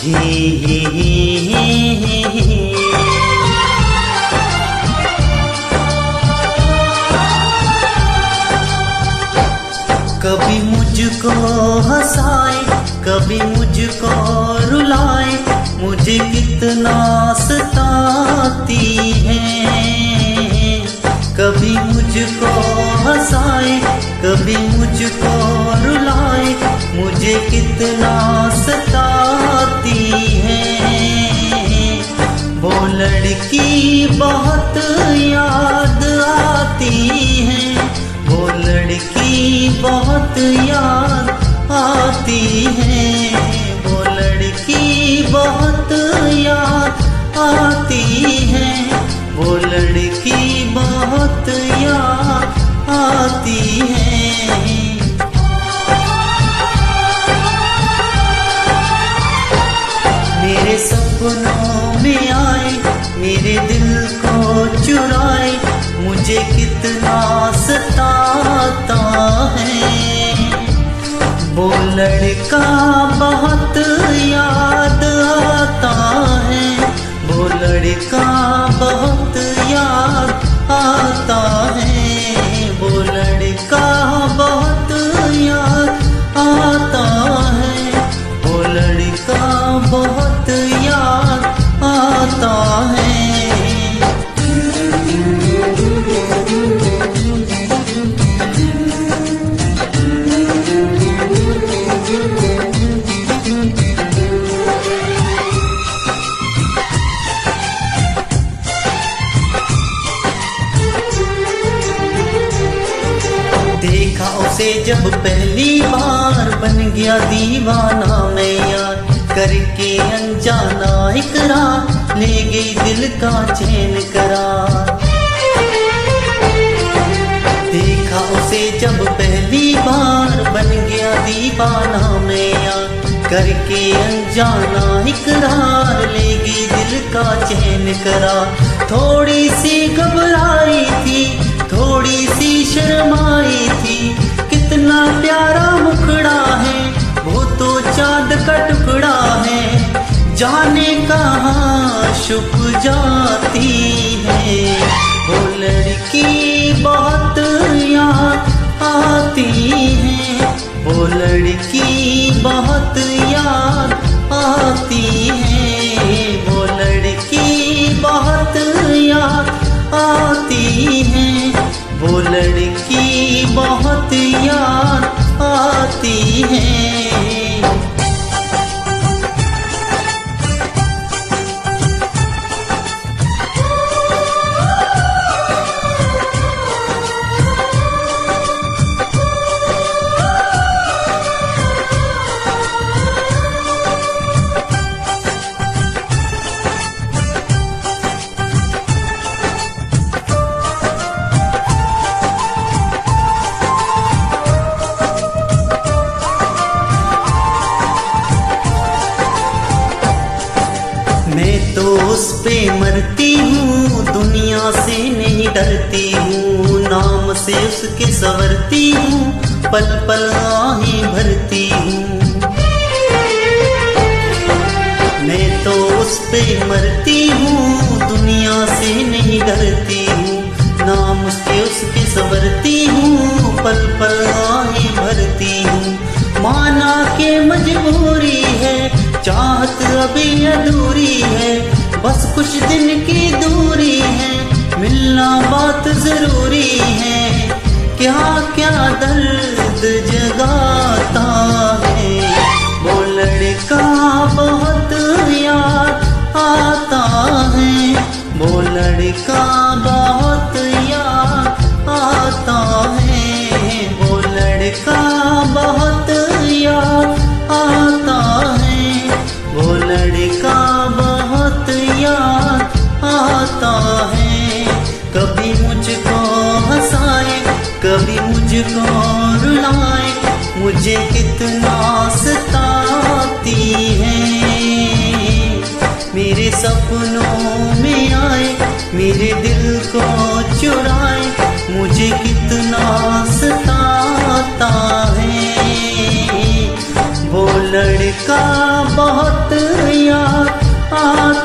कभी मुझको हंसाए, कभी मुझको रुलाए, मुझे कितना सताती है। कभी मुझको हंसाए, कभी मुझको रुलाए, मुझे कितना सताती है। वो लड़की बहुत याद आती है, वो लड़की बहुत याद आती है, वो लड़की बहुत याद आती है, वो लड़की बहुत याद आती है। मेरे सपनों में आए, मेरे दिल को चुराए, मुझे कितना सताता है। वो लड़का बहुत याद आता है, वो लड़का बहुत याद आता है, वो लड़का बहुत याद आता है, वो लड़का बहुत याद आता है। देखा उसे जब पहली बार, बन गया दीवाना मैं यार, करके अनजाना इकरार, ले गई दिल का चैन करार। देखा उसे जब पहली बार, बन गया दीवाना मैं यार, करके अनजाना इकरार, ले गई दिल का चैन करार। थोड़ी सी घबराई थी, थोड़ी सी शर्माई थी, कितना प्यारा मुखड़ा है, वो तो चांद का टुकड़ा है, जाने कहाँ छुप जाती है। वो लड़की बहुत याद आती है, वो लड़की बहुत याद आती है, वो लड़की बहुत याद आती है, वो लड़की बहुत याद आती है। मैं तो उस पे मरती हूँ, दुनिया से नहीं डरती हूँ, नाम से उसके संवरती हूँ, पल पल आहें भरती हूँ। मैं तो उस पे मरती हूँ, दुनिया से नहीं डरती हूँ, नाम से उसके संवरती हूँ, पल पल आहें भरती हूँ। माना के मजबूरी है, चाहत अभी अधूरी है, बस कुछ दिन की दूरी है, मिलना बात जरूरी है, क्या क्या दर्द जगाता है। वो लड़का बहुत याद आता है, वो लड़का बहुत याद आता है, वो लड़का बहुत याद आता है, वो लड़का बहुत याद आता है। कभी मुझको हंसाए, कभी मुझको रुलाए, मुझे कितना सताती है। मेरे सपनों में आए, मेरे दिल को चुराए, मुझे कितना सताता है। वो लड़का बहुत आ